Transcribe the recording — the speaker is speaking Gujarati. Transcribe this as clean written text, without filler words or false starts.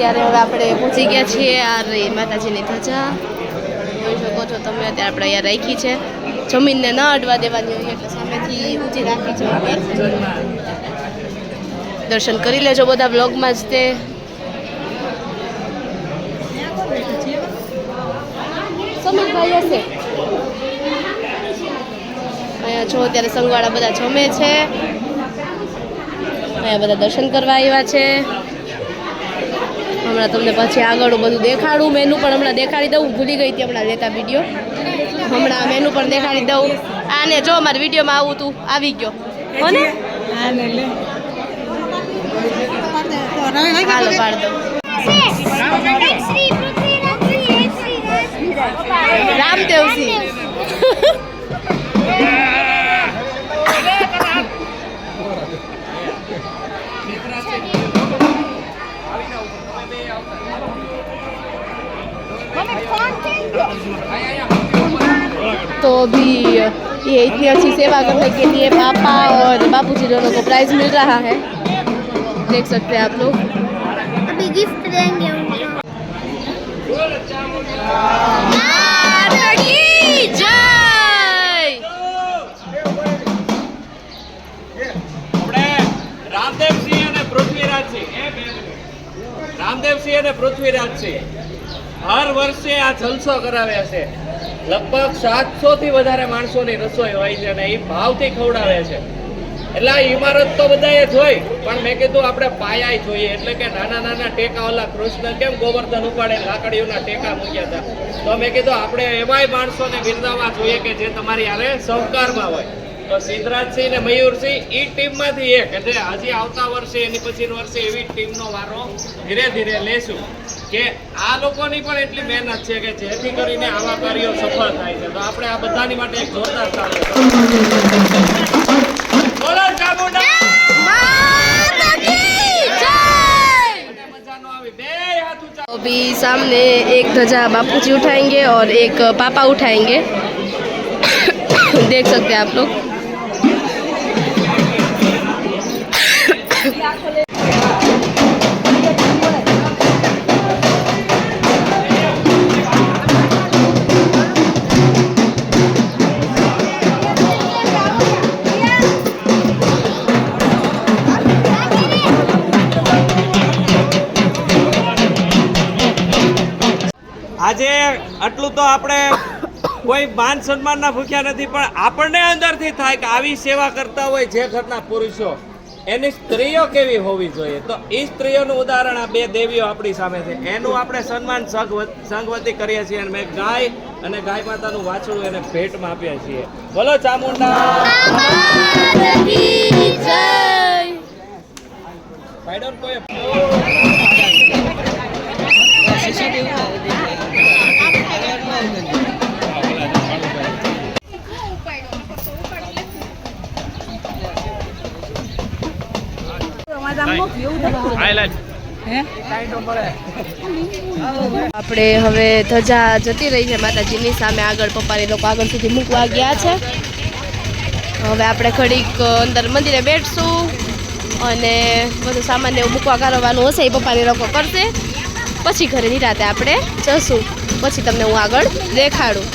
અત્યારે હવે આપણે પહોંચી ગયા છીએ આ માતાજીની ધજા જોઈ શકો છો તમે. અત્યારે આપણે અહીંયા રાખી છે, જમીનને ન અડવા દેવાની હોય એટલે સામેથી ઊંચી રાખી છે. દર્શન કરી લેજો બધા બ્લોગમાં જ. તે સમીરભાઈ હશે અહીંયા જો અત્યારે સંઘવાળા બધા જમે છે. અહીંયા બધા દર્શન કરવા આવ્યા છે. હમણાં તમને પછી આગળ બધું દેખાડું. મેનુ પણ હમણાં દેખાડી દઉં, ભૂલી ગઈ હતી હમણાં લેતા વિડીયો. હમણાં મેનુ પણ દેખાડી દઉં. આને જો અમારા વિડીયોમાં આવું તું આવી ગયો હો ને. હાલો પાડ દો. રામદેવસિંહ तो अभी ये इतनी अच्छी सेवा करने के लिए पापा और बापूजी दोनों को प्राइज मिल रहा है, देख सकते हैं आप लोग. अभी गिफ्ट देंगे उनको. રામદેવસિંહ અને પૃથ્વીરાજસિંહ હર વર્ષે આ જલસો કરાવે છે. લગભગ 700 થી વધારે માણસોની રસોઈ હોય છે અને એ ભાવથી ખવડાવે છે. એટલે આ ઇમારત તો બધાએ જોઈ, પણ મેં કીધું આપણે પાયા જોઈએ. એટલે કે નાના નાના ટેકા, ઓલા કૃષ્ણ કેમ ગોવર્ધન ઉપાડે લાકડીઓના ટેકા મૂક્યા હતા, તો મેં કીધું આપણે એવાય માણસોને બિરદાવવા જોઈએ કે જે તમારી હારે સહકારમાં હોય. તો સિદ્ધરાજસિંહ ને મયુરસિંહ એ ટીમમાંથી એક એટલે હજી આવતા વર્ષે એની પછીના વર્ષે એવી ટીમનો વારો ધીરે ધીરે લેશું કે આ લોકોની પણ એટલી મહેનત છે કે જેથી કરીને આવા કાર્યો સફળ થાય છે. તો આપણે આ બધાની માટે એક જોરદાર તાળી. બોલો ચામુંડા માતા કી જય. મજાનો આવી બે હાથ ઊંચા. अभी सामने एक ध्वजा बापूजी उठाएंगे और एक पापा उठाएंगे. देख सकते हैं आप लोग. આજે આટલું તો આપણે કોઈ માન સન્માનના ભૂખ્યા નથી, પણ આપણને અંદરથી થાય કે આવી સેવા કરતા હોય જે ઘરના પુરુષો, એની સ્ત્રીઓ કેવી હોવી જોઈએ. તો એ સ્ત્રીઓનું ઉદાહરણ આ બે દેવીઓ આપણી સામે છે. એનું આપણે સન્માન સંઘવતી કરીએ છીએ અને મેં ગાય અને ગાય માતાનું વાછડું એને ભેટમાં આપ્યા છીએ. બોલો ચામુંડા માતા કી જય. ભાઈડોન કોઈ આપણે હવે ધજા જતી રહી છે માતાજીની સામે. આગળ પપ્પાની લોકો આગળ સુધી મૂકવા ગયા છે. હવે આપણે ઘડીક અંદર મંદિરે બેઠશું અને બધું સામાન એવું મૂકવા કારવાનું હશે એ પપ્પાની લોકો કરશે. પછી ઘરે નિરાતે આપણે જશું, પછી તમને હું આગળ દેખાડું.